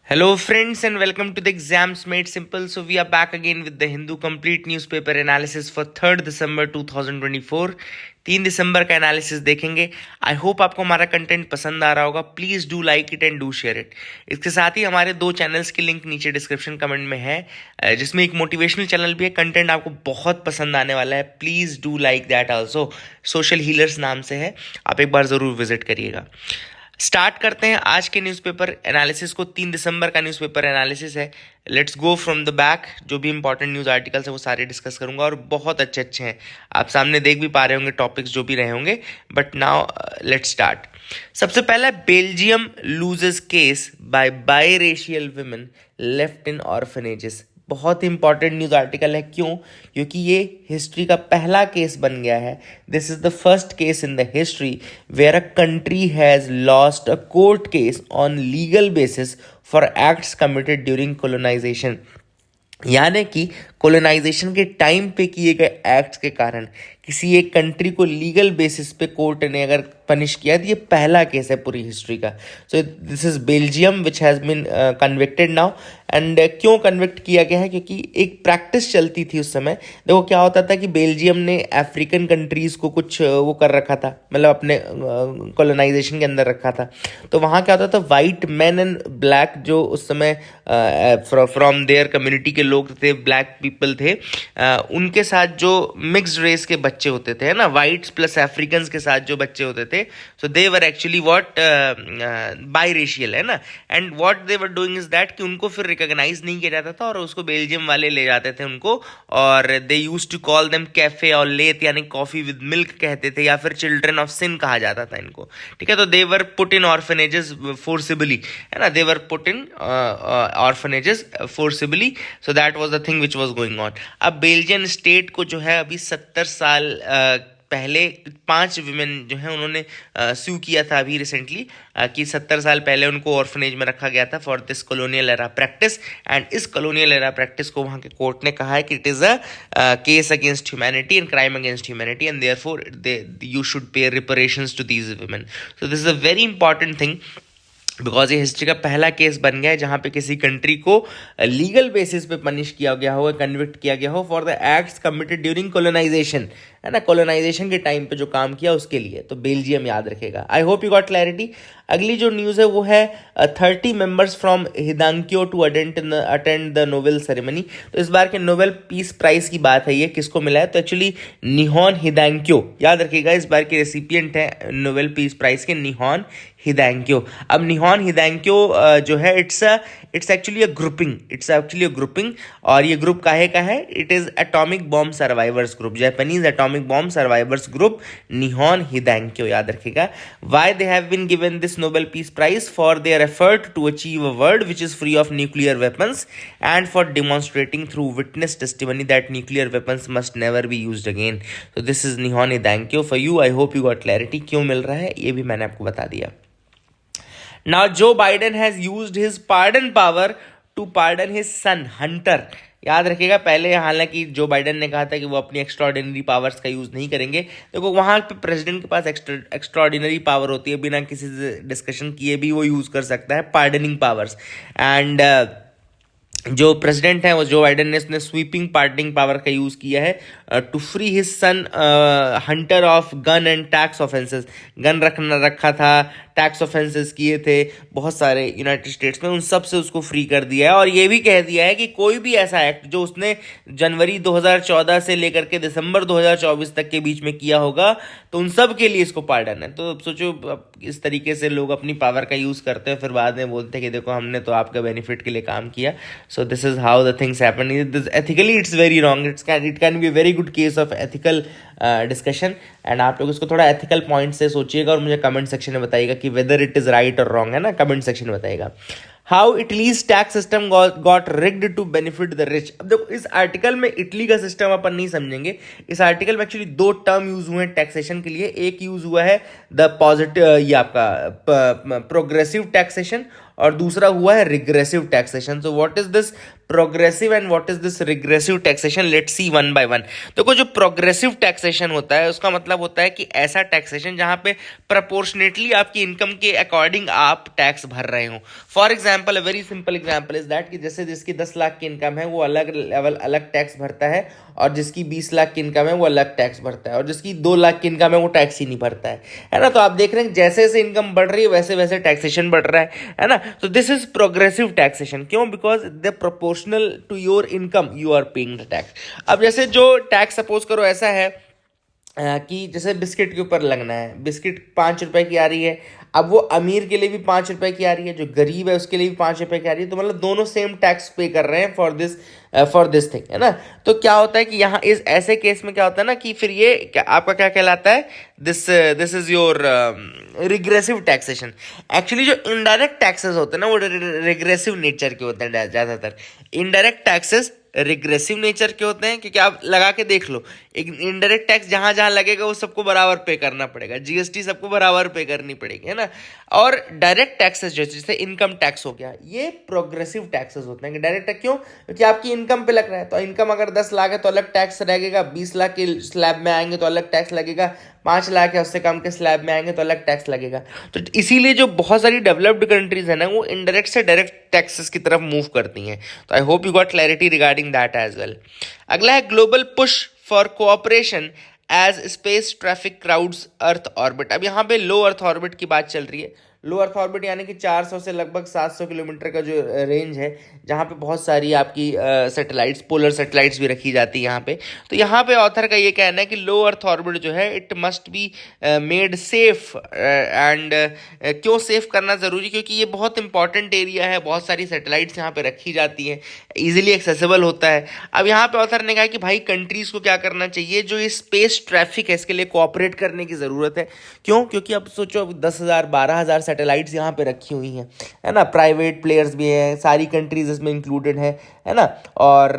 Hello, friends, and welcome to the Exams Made Simple. So, we are back again with the Hindu Complete Newspaper Analysis for 3rd December 2024. 3 दिसंबर का analysis देखेंगे. I hope आपको हमारा content पसंद आ रहा होगा. Please do like it and do share it. इसके साथ ही हमारे 2 चैनल्स की लिंक नीचे डिस्क्रिप्शन कमेंट में है, जिसमें एक मोटिवेशनल चैनल भी है. कंटेंट आपको बहुत पसंद आने वाला है. Please do like that also. Social healers नाम से है, आप एक बार ज़रूर विजिट करिएगा. स्टार्ट करते हैं आज के न्यूज़पेपर एनालिसिस को. 3 दिसंबर का न्यूज़पेपर एनालिसिस है. Let's go from the back. जो भी इंपॉर्टेंट न्यूज़ आर्टिकल्स हैं वो सारे डिस्कस करूंगा और बहुत अच्छे अच्छे हैं. आप सामने देख भी पा रहे होंगे टॉपिक्स जो भी रहे होंगे. But now let's start. सबसे पहला, Belgium loses case by biracial women left in orphanages. बहुत ही इंपॉर्टेंट न्यूज़ आर्टिकल है. क्यों? क्योंकि ये हिस्ट्री का पहला केस बन गया है. This is the first case in the history where a country has lost a court case on legal basis for acts committed during colonisation. यानी कि कोलोनाइजेशन के टाइम पे किए गए एक्ट्स के कारण किसी एक कंट्री को लीगल बेसिस पे कोर्ट ने अगर पनिश किया तो ये पहला केस है पूरी हिस्ट्री का. So this is Belgium which has been convicted now. And क्यों कन्विक्ट किया गया है? क्योंकि एक प्रैक्टिस चलती थी उस समय. देखो क्या होता था कि बेल्जियम ने अफ्रीकन कंट्रीज़ को कुछ वो कर रखा था, मतलब अपने कॉलोनाइजेशन के अंदर रखा था. तो वहाँ क्या होता था, वाइट मैन एंड ब्लैक जो उस समय फ्रॉम देयर कम्युनिटी के लोग थे, ब्लैक पीपल थे, उनके साथ जो मिक्स्ड रेस के बच्चे होते थे ना, वाइट्स प्लस अफ्रीकन के साथ जो बच्चे होते थे, सो दे वर एक्चुअली व्हाट बाईरेशियल है ना. And what they were doing is that कि उनको फिर रिकॉग्नाइज नहीं किया जाता था और उसको बेल्जियम वाले ले जाते थे उनको, और they used to call them कैफे और लेत, यानी कॉफी विद मिल्क कहते थे, या फिर चिल्ड्रन ऑफ सिन कहा जाता था इनको. ठीक है, तो they were put in orphanages forcibly, है ना. They were put in orphanages forcibly. So that was the thing which was going on. अब बेल्जियन स्टेट को जो है अभी 70 साल पहले 5 विमेन जो है उन्होंने सू किया था अभी रिसेंटली, कि 70 साल पहले उनको ऑर्फनेज में रखा गया था for this colonial era practice. And इस कॉलोनियल एरा प्रैक्टिस को वहाँ के कोर्ट ने कहा है कि it is a case against humanity and crime against humanity, and therefore you should pay reparations to these women. So this is a very important thing, because ये history का पहला केस बन गया है जहाँ पे किसी कंट्री को लीगल बेसिस पे पनिश किया गया हो, कन्विक्ट किया गया हो for the acts committed during colonisation, है ना. कोलोनाइजेशन के टाइम पे जो काम किया उसके लिए. तो बेल्जियम याद रखेगा. I hope you got clarity. अगली जो न्यूज़ है वो है 30 members from Hidankyo to attend the Nobel ceremony. तो इस बार के नोबेल पीस प्राइज की बात है. ये किसको मिला है? तो एक्चुअली निहॉन हिदांक्यो, याद रखिएगा, इस बार के रेसिपिएंट है नोबेल पीस प्राइज के निहॉन हिदांक्यो. अब निहॉन हिदांक्यो जो है इट्स एक्चुअली अ ग्रुपिंग. और ये ग्रुप काहे का है? It is atomic bomb survivors group, Japanese atomic bomb survivors group, Nihon Hidankyo, याद रखिएगा. Why they have been given this Nobel peace prize? For their effort to achieve a world which is free of nuclear weapons and for demonstrating through witness testimony that nuclear weapons must never be used again. So this is Nihon Hidankyo for you. I hope you got clarity. क्यों मिल रहा है ये भी मैंने आपको बता दिया. Now Joe Biden has used his pardon power to pardon his son Hunter. याद रखिएगा, पहले हालांकि जो बाइडन ने कहा था कि वो अपनी एक्स्ट्राऑर्डिनरी पावर्स का यूज़ नहीं करेंगे. देखो वहाँ पे प्रेसिडेंट के पास एक्स्ट्राऑर्डिनरी पावर होती है, बिना किसी से डिस्कशन किए भी वो यूज़ कर सकता है पार्डनिंग पावर्स. एंड जो प्रेसिडेंट है वो जो बाइडन ने, उसने स्वीपिंग पार्डनिंग पावर का यूज़ किया है to free his son Hunter of gun and tax offences. Gun रखा था, टैक्स ऑफेंसेस किए थे बहुत सारे यूनाइटेड स्टेट्स में, उन सब से उसको फ्री कर दिया है. और ये भी कह दिया है कि कोई भी ऐसा एक्ट जो उसने जनवरी 2014 से लेकर के दिसंबर 2024 तक के बीच में किया होगा, तो उन सब के लिए इसको पार्डन है. तो सोचो इस तरीके से लोग अपनी पावर का यूज़ करते हैं, फिर बाद में बोलते हैं कि देखो हमने तो आपके बेनिफिट के लिए काम किया. So this is how the things happen. Ethically it's very wrong. It can be a very good case of ethical discussion. And आप लोग इसको थोड़ा ethical point से सोचिएगा और मुझे comment section में बताइएगा कि whether it is right or wrong, है ना. comment section में बताइएगा. How Italy's tax system got rigged to benefit the rich. अब देखो इस आर्टिकल में इटली का सिस्टम अपन नहीं समझेंगे. इस आर्टिकल में एक्चुअली 2 टर्म यूज हुए हैं टैक्सेशन के लिए. एक यूज हुआ है द पॉजिटिव, ये आपका प्रोग्रेसिव टैक्सेशन, और दूसरा हुआ है regressive taxation. So what is this progressive and what is this regressive taxation, let's see one by one. देखो जो प्रोग्रेसिव टैक्सेशन होता है उसका मतलब होता है कि ऐसा टैक्सेशन जहां पे प्रपोर्शनेटली आपकी इनकम के अकॉर्डिंग आप टैक्स भर रहे हो। For example, a very simple example is that कि जैसे जिसकी 10 लाख की इनकम है वो अलग लेवल अलग टैक्स भरता है, और जिसकी 20 लाख की इनकम है वो अलग टैक्स भरता है, और जिसकी 2 लाख की इनकम है वो टैक्स ही नहीं भरता है ना। तो आप देख रहे हैं जैसे जैसे इनकम बढ़ रही है वैसे वैसे टैक्सेशन बढ़ रहा है ना। तो दिस इज प्रोग्रेसिव टैक्सेशन। क्यों? Because the proportional to your income you are paying the tax. अब जैसे जो टैक्स सपोज करो ऐसा है कि जैसे बिस्किट के ऊपर लगना है, बिस्किट 5 रुपए की आ रही है, अब वो अमीर के लिए भी 5 रुपए की आ रही है, जो गरीब है उसके लिए भी 5 रुपए की आ रही है, तो मतलब दोनों सेम टैक्स पे कर रहे हैं फॉर दिस थिंग, है ना। तो क्या होता है कि यहाँ इस ऐसे केस में क्या होता है ना कि फिर ये आपका क्या कहलाता है, this is your regressive taxation. Actually जो इनडायरेक्ट टैक्सेस होते हैं ना वो रिग्रेसिव नेचर के होते हैं ज़्यादातर। इनडायरेक्ट टैक्सेस रिग्रेसिव नेचर के होते हैं, क्योंकि आप लगा के देख लो, एक इनडायरेक्ट टैक्स जहां जहां लगेगा वो सबको बराबर पे करना पड़ेगा, जीएसटी सबको बराबर पे करनी पड़ेगी, है ना। और डायरेक्ट टैक्सेस जैसे इनकम टैक्स हो गया, ये प्रोग्रेसिव टैक्सेस होते हैं। डायरेक्ट टैक्स क्यों? क्योंकि आपकी इनकम पे लग रहा है, तो इनकम अगर 10 लाख है तो अलग टैक्स लगेगा, 20 लाख के स्लैब में आएंगे तो अलग टैक्स लगेगा, 5 लाख है उससे कम के स्लैब में आएंगे तो अलग टैक्स लगेगा। तो इसीलिए जो बहुत सारी डेवलप्ड कंट्रीज है ना वो इनडायरेक्ट से डायरेक्ट टैक्सेस की तरफ मूव करती हैं। तो I hope you got clarity regarding that as well. अगला है global push for cooperation as space traffic crowds earth orbit. अब यहाँ पे लो अर्थ ऑर्बिट की बात चल रही है। लो अर्थ ऑर्बिट यानी कि 400 से लगभग 700 किलोमीटर का जो रेंज है, जहाँ पे बहुत सारी आपकी सैटेलाइट्स, पोलर सैटेलाइट्स भी रखी जाती है यहाँ पे। तो यहाँ पे ऑथर का ये कहना है कि लो अर्थ ऑर्बिट जो है it must be made safe. And क्यों सेफ करना ज़रूरी? क्योंकि ये बहुत इंपॉर्टेंट एरिया है, बहुत सारी सैटेलाइट्स यहाँ पे रखी जाती हैं, ईजिली एक्सेसिबल होता है। अब यहाँ पे ऑथर ने कहा कि भाई कंट्रीज़ को क्या करना चाहिए, जो ये स्पेस ट्रैफिक है इसके लिए कोऑपरेट करने की ज़रूरत है। क्यों? क्योंकि अब सोचो 10,000 12,000 सैटेलाइट्स यहाँ पे रखी हुई हैं, है ना। प्राइवेट प्लेयर्स भी हैं, सारी कंट्रीज इसमें इंक्लूडेड है ना। और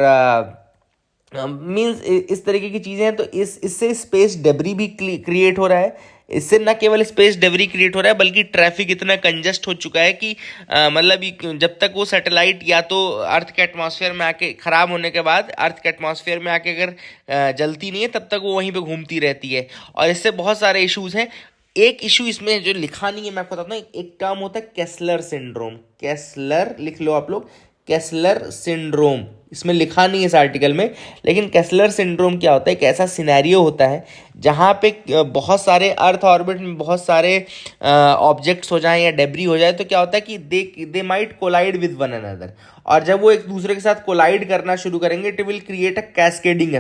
मींस इस तरीके की चीज़ें हैं, तो इससे स्पेस डेब्री भी क्रिएट हो रहा है। इससे न केवल स्पेस डेब्री क्रिएट हो रहा है बल्कि ट्रैफिक इतना कंजस्ट हो चुका है कि मतलब जब तक वो सैटेलाइट या तो अर्थ के एटमॉस्फेयर में आके ख़राब होने के बाद अर्थ के एटमॉस्फेयर में आके अगर जलती नहीं है तब तक वो वहीं पे घूमती रहती है। और इससे बहुत सारे इश्यूज़ हैं। एक इशू इसमें जो लिखा नहीं है मैं आपको बताता हूँ, एक टर्म होता है केस्लर सिंड्रोम। केस्लर लिख लो आप लोग, केस्लर सिंड्रोम इसमें लिखा नहीं है इस आर्टिकल में, लेकिन केस्लर सिंड्रोम क्या होता है, एक ऐसा सिनेरियो होता है जहाँ पे बहुत सारे अर्थ ऑर्बिट में बहुत सारे ऑब्जेक्ट्स हो जाएं या डेब्री हो जाए, तो क्या होता है कि they might collide with one another. और जब वो एक दूसरे के साथ कोलाइड करना शुरू करेंगे it will create a cascading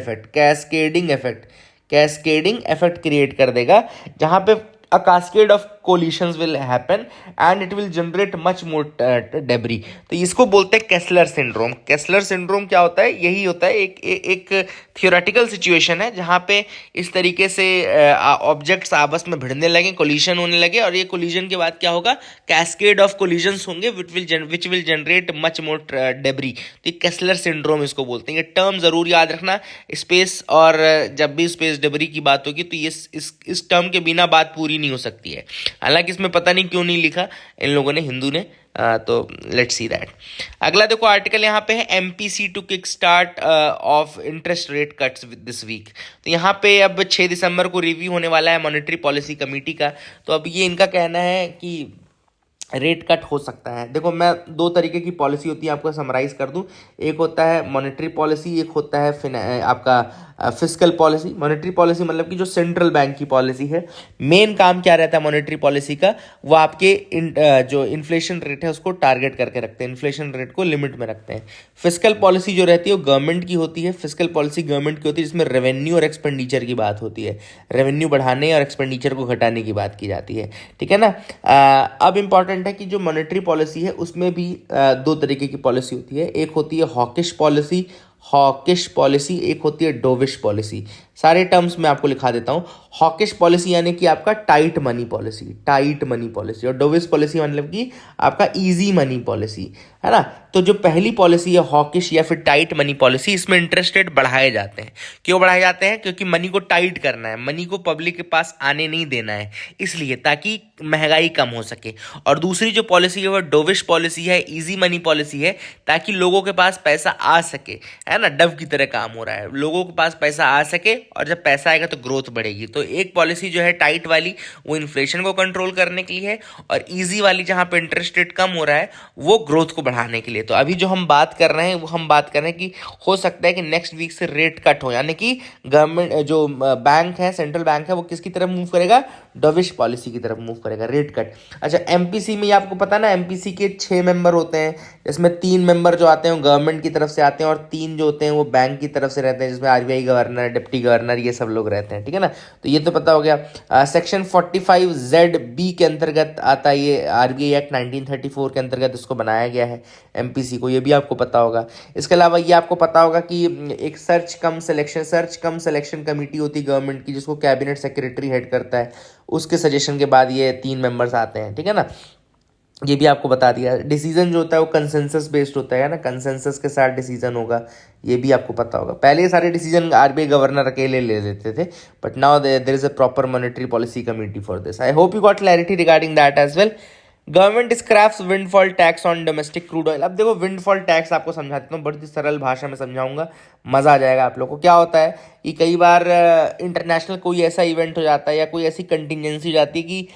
effect create कर देगा, जहाँ पे a cascade of collisions will happen and it will generate much more debris। तो इसको बोलते हैं केस्लर सिंड्रोम। केस्लर सिंड्रोम क्या होता है? यही होता है, एक थियोरेटिकल सिचुएशन है जहाँ पे इस तरीके से ऑब्जेक्ट्स आपस में भिड़ने लगे, कोलिशन होने लगे, और ये कोलिजन के बाद क्या होगा, कैस्केड ऑफ कोलिजन्स होंगे which will generate much more debris. तो ये केस्लर सिंड्रोम इसको बोलते हैं। ये टर्म जरूर याद रखना स्पेस, और जब भी स्पेस डेब्री की बात होगी तो ये इस टर्म के बिना बात पूरी नहीं हो सकती है। हालांकि इसमें पता नहीं क्यों नहीं लिखा इन लोगों ने, हिंदू ने, तो लेट्स सी दैट। अगला देखो आर्टिकल यहाँ पे है MPC to kick start off interest rate cuts this week. तो यहाँ पे अब 6 दिसंबर को रिव्यू होने वाला है मॉनेटरी पॉलिसी कमेटी का। तो अब ये इनका कहना है कि रेट कट हो सकता है। देखो मैं 2 तरीके की पॉलिसी होती है आपको समराइज कर दूं, एक होता है मॉनेटरी पॉलिसी, एक होता है आपका फिस्कल पॉलिसी। मॉनेटरी पॉलिसी मतलब कि जो सेंट्रल बैंक की पॉलिसी है, मेन काम क्या रहता है मॉनेटरी पॉलिसी का, वो आपके जो इन्फ्लेशन रेट है उसको टारगेट करके रखते हैं, इन्फ्लेशन रेट को लिमिट में रखते हैं। फिस्कल पॉलिसी जो रहती है वो गवर्नमेंट की होती है। फिस्कल पॉलिसी गवर्नमेंट की होती है जिसमें रेवेन्यू और एक्सपेंडिचर की बात होती है, रेवेन्यू बढ़ाने और एक्सपेंडिचर को घटाने की बात की जाती है, ठीक है ना। अब इंपॉर्टेंट है कि जो मॉनेटरी पॉलिसी है उसमें भी 2 तरीके की पॉलिसी होती है। एक होती है हॉकिश पॉलिसी, एक होती है डोविश पॉलिसी। सारे टर्म्स मैं आपको लिखा देता हूँ। हॉकिश पॉलिसी यानी कि आपका tight money policy, tight money policy, और डोविश पॉलिसी मतलब कि आपका इजी मनी पॉलिसी, है ना। तो जो पहली पॉलिसी है हॉकिश या फिर टाइट मनी पॉलिसी, इसमें इंटरेस्ट रेट बढ़ाए जाते हैं। क्यों बढ़ाए जाते हैं? क्योंकि मनी को टाइट करना है, मनी को पब्लिक के पास आने नहीं देना है, इसलिए, ताकि महंगाई कम हो सके। और दूसरी जो पॉलिसी है वो डोविश पॉलिसी है, इजी मनी पॉलिसी है, ताकि लोगों के पास पैसा आ सके, है ना। डव की तरह काम हो रहा है, लोगों के पास पैसा आ सके, और जब पैसा आएगा तो ग्रोथ बढ़ेगी। तो एक पॉलिसी जो है टाइट वाली, वो इन्फ्लेशन को कंट्रोल करने के लिए है, और इजी वाली जहां पे इंटरेस्ट रेट कम हो रहा है, वो ग्रोथ को बढ़ाने के लिए। तो अभी जो हम बात कर रहे हैं वो हम बात कर रहे हैं कि हो सकता है कि नेक्स्ट वीक से रेट कट हो, यानी कि गवर्नमेंट जो बैंक है, सेंट्रल बैंक है, वो किसकी तरफ मूव करेगा? डोविश पॉलिसी की तरफ मूव करेगा, रेट कट। अच्छा, एमपीसी में आपको पता ना, एमपीसी के 6 मेंबर होते हैं, जिसमें 3 मेंबर जो आते हैं वो गवर्नमेंट की तरफ से आते हैं, और 3 जो होते हैं वो बैंक की तरफ से रहते हैं, जिसमें आरबीआई गवर्नर, डिप्टी गवर्नर, ये सब लोग रहते हैं, ठीक है ना। तो ये तो पता हो गया। सेक्शन 45ZB के अंतर्गत आता है ये, आरबीआई एक्ट 1934 के अंतर्गत इसको बनाया गया है एमपीसी को, ये भी आपको पता होगा। इसके अलावा ये आपको पता होगा कि एक सर्च कम सिलेक्शन कमेटी होती है गवर्नमेंट की, जिसको कैबिनेट सेक्रेटरी हेड करता है, उसके सजेशन के बाद ये 3 मेंबर्स आते हैं, ठीक है ना। ये भी आपको बता दिया। डिसीजन जो होता है वो कंसेंसस बेस्ड होता है ना, कंसेंसस के साथ डिसीजन होगा, ये भी आपको पता होगा। पहले ये सारे डिसीजन आरबीआई गवर्नर अकेले ले लेते थे, but now there is a proper monetary policy committee for this. I hope you got clarity regarding that as well. Government scraps windfall tax on domestic crude oil. अब देखो, windfall tax आपको समझा देता हूँ, बड़ी सरल भाषा में समझाऊंगा, मज़ा आ जाएगा आप लोगों को। क्या होता है कि कई बार इंटरनेशनल कोई ऐसा इवेंट हो जाता है या कोई ऐसी कंटिजेंसी हो जाती है कि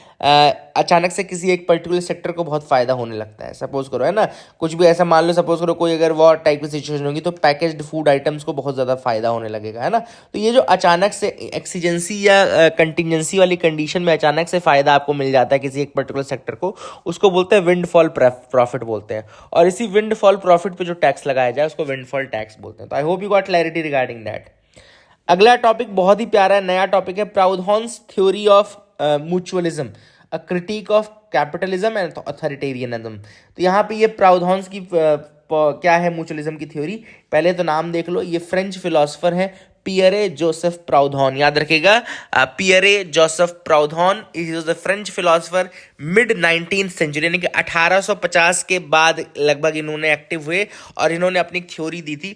अचानक से किसी एक पर्टिकुलर सेक्टर को बहुत फ़ायदा होने लगता है। सपोज करो, है ना, कुछ भी ऐसा मान लो, सपोज करो कोई अगर वॉर टाइप की सिचुएशन होगी, तो पैकेज्ड फूड आइटम्स को बहुत ज़्यादा फ़ायदा होने लगेगा, है ना। तो ये जो अचानक से एक्सीजेंसी या कंटिजेंसी वाली कंडीशन में अचानक से फ़ायदा आपको मिल जाता है किसी एक पर्टिकुलर सेक्टर को, उसको बोलते हैं विंडफॉल प्रॉफिट बोलते हैं। और इसी विंडफॉल प्रॉफिट पे जो टैक्स लगाया जाए उसको विंडफॉल टैक्स बोलते हैं। तो I hope you got clarity regarding that. अगला टॉपिक बहुत ही प्यारा है, नया टॉपिक है, Proudhon's theory of mutualism, a critique of capitalism and authoritarianism. तो यहाँ पे ये प्राउडहॉन्स की क्या है म्यूचुअलिज्म की थ्योरी, पहले तो नाम देख लो। ये फ्रेंच फिलोसोफर है पियरे जोसेफ प्राउडहॉन, याद रखिएगा, Pierre Joseph Proudhon is the French philosopher, mid 19th century, यानी कि 1850 के बाद लगभग इन्होंने एक्टिव हुए, और इन्होंने अपनी थ्योरी दी थी,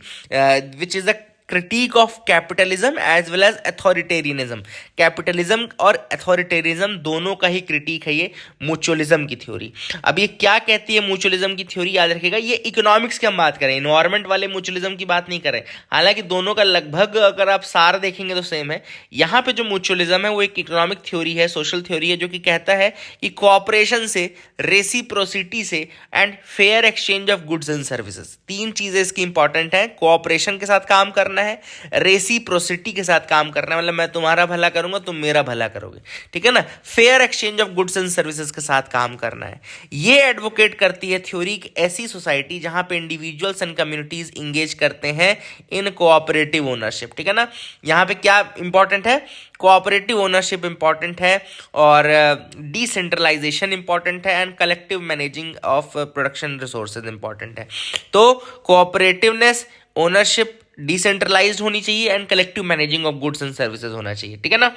which is the critique of capitalism as well as authoritarianism. Capitalism और अथॉरिटेरियनिज्म दोनों का ही क्रिटिक है ये म्यूचुअलिज्म की थ्योरी। अब ये क्या कहती है म्यूचुअलिज्म की थ्योरी, याद रखिएगा, ये इकोनॉमिक्स की हम बात करें, इन्वायरमेंट वाले म्यूचुअलिज्म की बात नहीं करें। हालांकि दोनों का लगभग अगर आप सार देखेंगे तो सेम है। यहाँ पे जो म्यूचुअलिज्म है वो एक इकोनॉमिक थ्योरी है, सोशल थ्योरी है, जो कि कहता है कि कोऑपरेशन से, रेसिप्रोसिटी से and fair exchange of goods and services, 3 चीजें इसकी इंपॉर्टेंट है। कोऑपरेशन के साथ काम करना है, रेसिप्रोसिटी के साथ काम करना है, मतलब मैं तुम्हारा भला करूंगा तुम मेरा भला करोगे, ठीक है ना। Fair exchange of goods and services के साथ काम करना है। ये एडवोकेट करती है थ्योरी एक ऐसी सोसाइटी जहां पे इंडिविजुअल्स एंड कम्युनिटीज इंगेज करते हैं इन कोऑपरेटिव ओनरशिप, ठीक है ना। यहां पे क्या इंपॉर्टेंट है? कोऑपरेटिव ओनरशिप इंपॉर्टेंट है, और डिसेंट्रलाइजेशन इंपॉर्टेंट है, and collective managing of production resources important है। तो कोऑपरेटिवनेस, ओनरशिप डिसेंट्रलाइज्ड होनी चाहिए, and collective managing of goods and services होना चाहिए, ठीक है ना।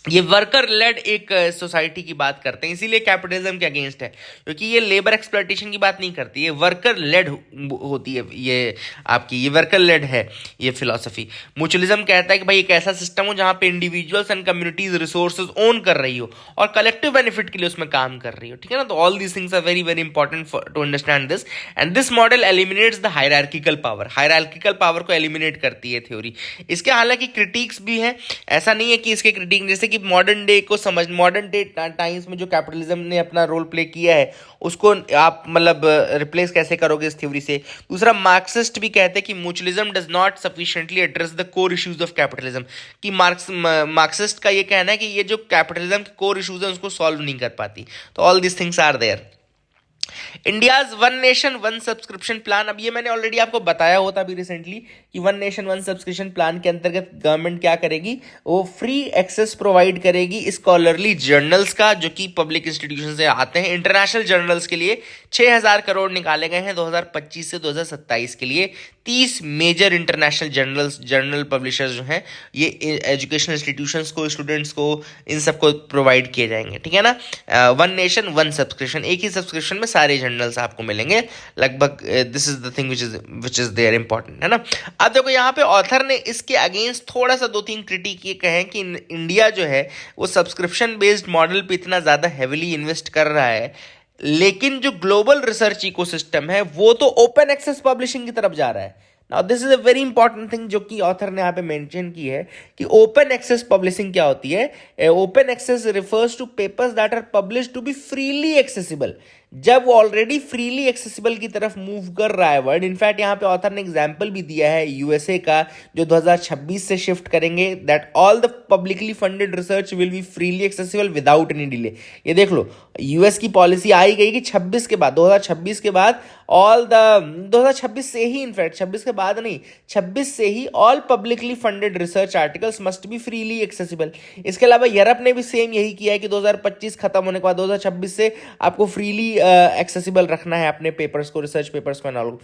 ये वर्कर लेड एक सोसाइटी की बात करते हैं, इसीलिए कैपिटलिज्म के अगेंस्ट है, क्योंकि ये लेबर एक्सप्लॉयटेशन की बात नहीं करती, ये वर्कर लेड होती है, ये आपकी ये वर्कर लेड है ये फिलॉसफी। म्यूचुअलिज्म कहता है कि भाई एक ऐसा सिस्टम हो जहां पे individuals and communities resources own कर रही हो और कलेक्टिव बेनिफिट के लिए उसमें काम कर रही हो, ठीक है ना। तो all these things are very very important to understand this, and this model eliminates the hierarchical power, hierarchical power को एलिमिनेट करती है थ्योरी। इसके हालांकि क्रिटिक्स भी हैं, ऐसा नहीं है कि इसके क्रिटिक, जैसे कि मॉडर्न डे को समझ, मॉडर्न डे टाइम्स में जो कैपिटलिज्म ने अपना रोल प्ले किया है उसको आप मतलब रिप्लेस कैसे करोगे इस थ्योरी से। दूसरा, मार्क्सिस्ट भी कहते हैं कि mutualism does not sufficiently address the core issues of capitalism, कि मार्क्सिस्ट का ये कहना है कि ये जो कैपिटलिज्म के कोर इश्यूज हैं उसको सॉल्व नहीं कर पाती। तो all this things are there. India's one nation one subscription plan, अब ये मैंने ऑलरेडी आपको बताया होता अभी रिसेंटली कि one nation one subscription plan के अंतर्गत गवर्नमेंट क्या करेगी, वो फ्री एक्सेस प्रोवाइड करेगी स्कॉलरली जर्नल्स का जो कि पब्लिक इंस्टीट्यूशन से आते हैं। इंटरनेशनल जर्नल्स के लिए 6,000 करोड़ निकाले गए हैं 2025 से 2027 के लिए। 30 मेजर इंटरनेशनल जर्नल पब्लिशर्स जो हैं ये एजुकेशनल इंस्टीट्यूशंस को, स्टूडेंट्स को, इन सबको प्रोवाइड किए जाएंगे, ठीक है ना। वन नेशन वन सब्सक्रिप्शन, एक ही सब्सक्रिप्शन में सारे जर्नल्स आपको मिलेंगे लगभग। This is the thing which is there important, है ना। अब देखो यहाँ पे ऑथर ने इसके अगेंस्ट थोड़ा सा 2-3 क्रिटिक ये कहे कि इंडिया जो है वो सब्सक्रिप्शन बेस्ड मॉडल पे इतना ज़्यादा हैविली इन्वेस्ट कर रहा है, लेकिन जो ग्लोबल रिसर्च इकोसिस्टम है वो तो ओपन एक्सेस पब्लिशिंग की तरफ जा रहा है। Now this is a very important thing जो कि ऑथर ने यहाँ पे मेंशन की है कि ओपन एक्सेस पब्लिशिंग क्या होती है। Open access refers to papers that are publish to be freely accessible. जब वो ऑलरेडी फ्रीली एक्सेसिबल की तरफ मूव कर रहा है वर्ड, इनफैक्ट यहाँ पे ऑथर ने एग्जाम्पल भी दिया है यूएसए का जो 2026 से शिफ्ट करेंगे, that all the publicly funded research will be freely accessible without any delay. ये देख लो, यूएस की पॉलिसी आई गई कि 26 के बाद, 2026 के बाद ऑल द 2026 से ही, इनफैक्ट 26 के बाद नहीं, 26 से ही all publicly funded research articles must be freely accessible. इसके अलावा यूरोप ने भी सेम यही किया है कि 2025 खत्म होने के बाद 2026 से आपको फ्रीली एक्सेसिबल रखना है अपने पेपर्स को, रिसर्च पेपर्स को एंड।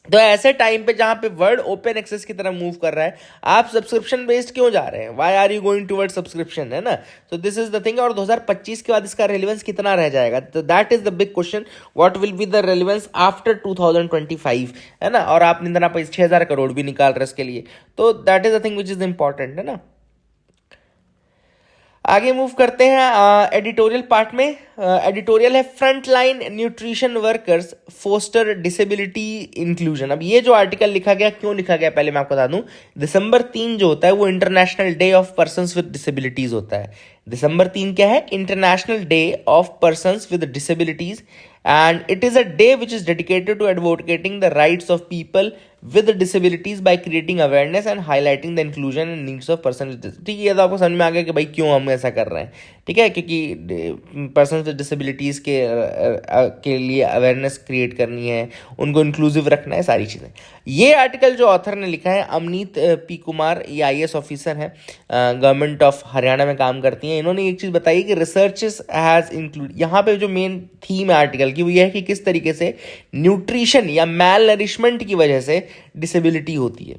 तो ऐसे टाइम पे जहां पे वर्ड ओपन एक्सेस की तरफ मूव कर रहा है, आप सब्सक्रिप्शन बेस्ड क्यों जा रहे हैं? Why are you going toward subscription, है ना। तो दिस इज द थिंग। और 2025 के बाद इसका रेलेवेंस कितना रह जाएगा, तो that is the big question, what will be the relevance after 2025, है ना। और आप निंदना 6,000 करोड़ भी निकाल रहे हैं इसके लिए, तो that is the thing which is important, है ना। आगे मूव करते हैं एडिटोरियल पार्ट में। एडिटोरियल है front line nutrition workers foster disability inclusion. अब ये जो आर्टिकल लिखा गया, क्यों लिखा गया पहले मैं आपको बता दूं। दिसंबर 3 जो होता है वो international day of persons with disabilities होता है। दिसंबर 3 क्या है? International day of persons with disabilities, and it is a day which is dedicated to advocating the rights of people with disabilities by creating awareness and highlighting the inclusion and needs of persons with disabilities। ठीक है, ये तो आपको समझ में आ गया कि भाई क्यों हम ऐसा कर रहे हैं, ठीक है, क्योंकि पर्सन्स विद डिसेबिलिटीज़ के लिए अवेयरनेस क्रिएट करनी है, उनको इंक्लूसिव रखना है, सारी चीज़ें। ये आर्टिकल जो ऑथर ने लिखा है अमनीत पी कुमार, ये IAS ऑफिसर है, गवर्नमेंट ऑफ हरियाणा में काम करती हैं। इन्होंने एक चीज़ बताई कि रिसर्च हैज़ इंक्लूड, यहाँ पे जो मेन थीम है आर्टिकल की वो ये है कि किस तरीके से न्यूट्रिशन या मैल नरिशमेंट की वजह से डिसेबिलिटी होती है,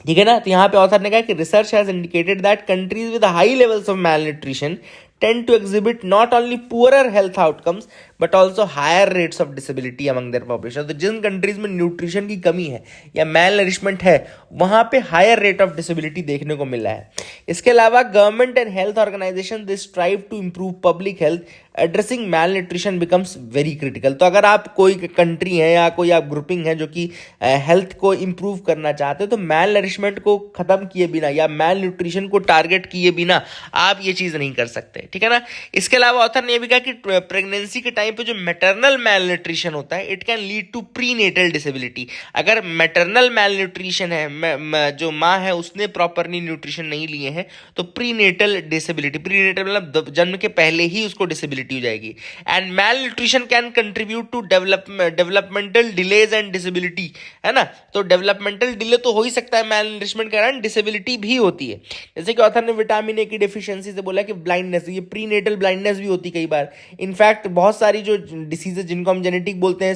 ठीक है ना। तो यहाँ पे ऑथर ने कहा कि research has indicated that countries with high levels of malnutrition tend to exhibit not only poorer health outcomes but also higher rates of disability among their population। तो जिन कंट्रीज में न्यूट्रिशन की कमी है या मैल nourishment है, वहां पे higher rate of disability देखने को मिला है। इसके अलावा government and health organisation they strive to improve public health, addressing malnutrition becomes very critical. तो अगर आप कोई कंट्री है या कोई आप ग्रुपिंग है जो कि हेल्थ को इंप्रूव करना चाहते हो, तो मैल नरिशमेंट को खत्म किए बिना या मैल न्यूट्रिशन को टारगेट किए बिना आप ये चीज नहीं कर सकते, ठीक है ना। इसके अलावा ऑथर ने यह भी कहा कि प्रेगनेंसी के टाइम पे जो मैटरनल मैल न्यूट्रिशन होता है, it can lead to prenatal disability. अगर मैटरनल मैल न्यूट्रिशन है, जो माँ है उसने प्रॉपरली न्यूट्रिशन नहीं लिए हैं, तो प्रीनेटल डिसेबिलिटी, प्रीनेटल मतलब जन्म के पहले ही उसको डिसेबिलिटी हो जाएगी। And malnutrition can contribute to developmental delays and disability, है ना। तो डेवलपमेंटल डिले तो हो ही सकता है मैल न्यूट्रिशन के कारण, डिसेबिलिटी भी होती है। जैसे कि ऑथर ने विटामिन ए की डेफिशिएंसी से बोला कि ब्लाइंडनेस, ये प्रीनेटल ब्लाइंडनेस भी होती कई बार। इनफैक्ट बहुत सारी जो डिसीजेज जिनको हम जेनेटिक बोलते हैं,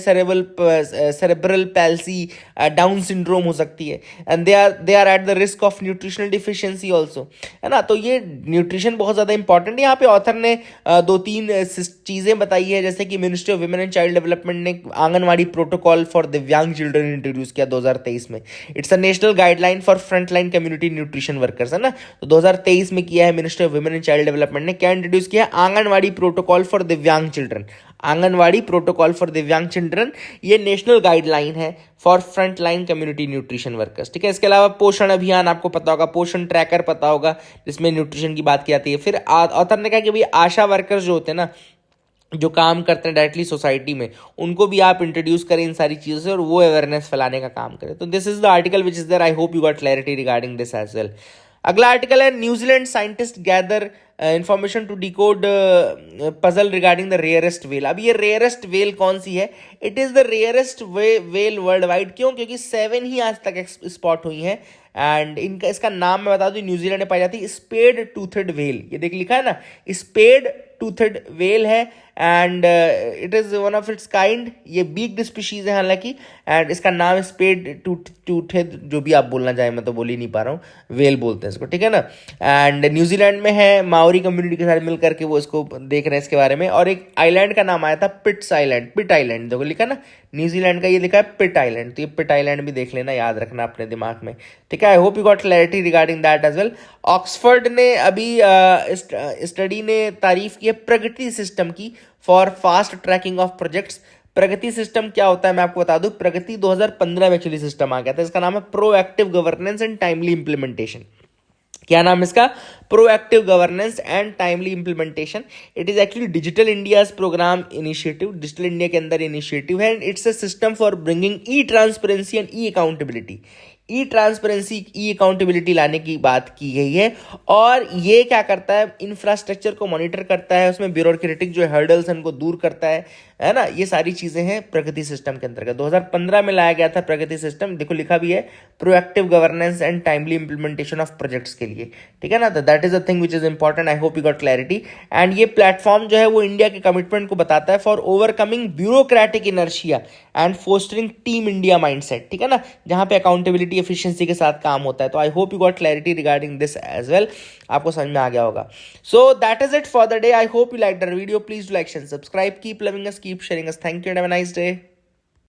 सेरेब्रल पैल्सी, डाउन सिंड्रोम हो सकती है, and they are at the risk of nutritional deficiency also, है ना। तो ये न्यूट्रिशन बहुत ज़्यादा इंपॉर्टेंट है। यहाँ पे ऑथर ने 2-3 चीज़ें बताई है, जैसे कि ministry of women and child development ने आंगनवाड़ी प्रोटोकॉल फॉर दिव्यांग चिल्ड्रन इंट्रोड्यूस किया 2023 में। It's a national guideline for front line community nutrition workers, है ना। तो 2023 में किया है ministry of women and child development ने, क्या इंट्रोड्यूस किया? आंगनवाड़ी प्रोटोकॉल फॉर दिव्यांग चिल्ड्रन। आंगनवाड़ी प्रोटोकॉल फॉर दिव्यांग चिल्ड्रन, ये नेशनल गाइडलाइन है for front line community nutrition workers, ठीक है। इसके अलावा पोषण अभियान आपको पता होगा, पोषण ट्रैकर पता होगा, जिसमें न्यूट्रिशन की बात की जाती है। फिर ऑथर ने कहा कि भाई आशा वर्कर्स जो होते हैं ना, जो काम करते हैं डायरेक्टली सोसाइटी में, उनको भी आप इंट्रोड्यूस करें इन सारी चीज़ों से और वो अवेयरनेस फैलाने का काम करें। तो this is the article which is there. I hope you got clarity regarding this as well. अगला आर्टिकल है New Zealand scientist gather information to decode puzzle regarding the rarest whale. अब ये रेयरेस्ट वेल कौन सी है? It is the rarest whale worldwide. क्यों? क्योंकि 7 ही आज तक स्पॉट हुई हैं एंड इसका नाम मैं बता दूं, न्यूजीलैंड में पाई जाती है स्पेड टूथेड वेल। ये देख लिखा है ना, स्पेड टूथेड वेल है and it is one of its kind. ये बीक्ड स्पीशीज है हालांकि, एंड इसका नाम स्पेड टूथेड, जो भी आप बोलना चाहें, मैं तो बोल ही नहीं पा रहा हूँ, वेल बोलते हैं इसको, ठीक है ना। एंड न्यूजीलैंड में है, माओरी कम्युनिटी के साथ मिलकर के वो इसको देख रहे हैं इसके बारे में। और एक आइलैंड का नाम आया था पिट्स आइलैंड, पिट आइलैंड, देखो लिखा ना, न्यूजीलैंड का ये लिखा है पिट आइलैंड, तो ये पिट आइलैंड भी देख लेना, याद रखना अपने दिमाग में, ठीक है। I hope you got clarity regarding that as well. Oxford ने अभी स्टडी ने तारीफ की है प्रगति सिस्टम की for fast tracking of projects. Pragati system क्या होता है मैं आपको बता दूं, प्रगति 2015 में एक्चुअली सिस्टम आ गया था, इसका नाम है proactive governance and timely implementation. क्या नाम इसका? Proactive governance and timely implementation. It is actually digital India's programme initiative, digital India के अंदर इनिशिएटिव है and it's a system for bringing e transparency and e accountability. E transparency, e accountability लाने की बात की गई है। और ये क्या करता है? इंफ्रास्ट्रक्चर को मॉनिटर करता है, उसमें ब्यूरोक्रेटिक जो हर्डल्स हैं उनको दूर करता है ना। ये सारी चीजें हैं प्रगति सिस्टम के अंतर्गत। 2015 में लाया गया था प्रगति सिस्टम, देखो लिखा भी है proactive governance and timely implementation of projects के लिए, ठीक है ना। तो that is a thing which is important. I hope you got clarity. And ये प्लेटफॉर्म जो है वो इंडिया के कमिटमेंट को बताता है for overcoming bureaucratic inertia and fostering team India mindset, ठीक है ना, जहां पे अकाउंटेबिलिटी एफिशिएंसी के साथ काम होता है। तो I hope you got clarity regarding this as well, आपको समझ में आ गया होगा। So that is it for the day. I hope you like the video. Please do like and subscribe. Keep loving us, keep sharing us. Thank you and have a nice day.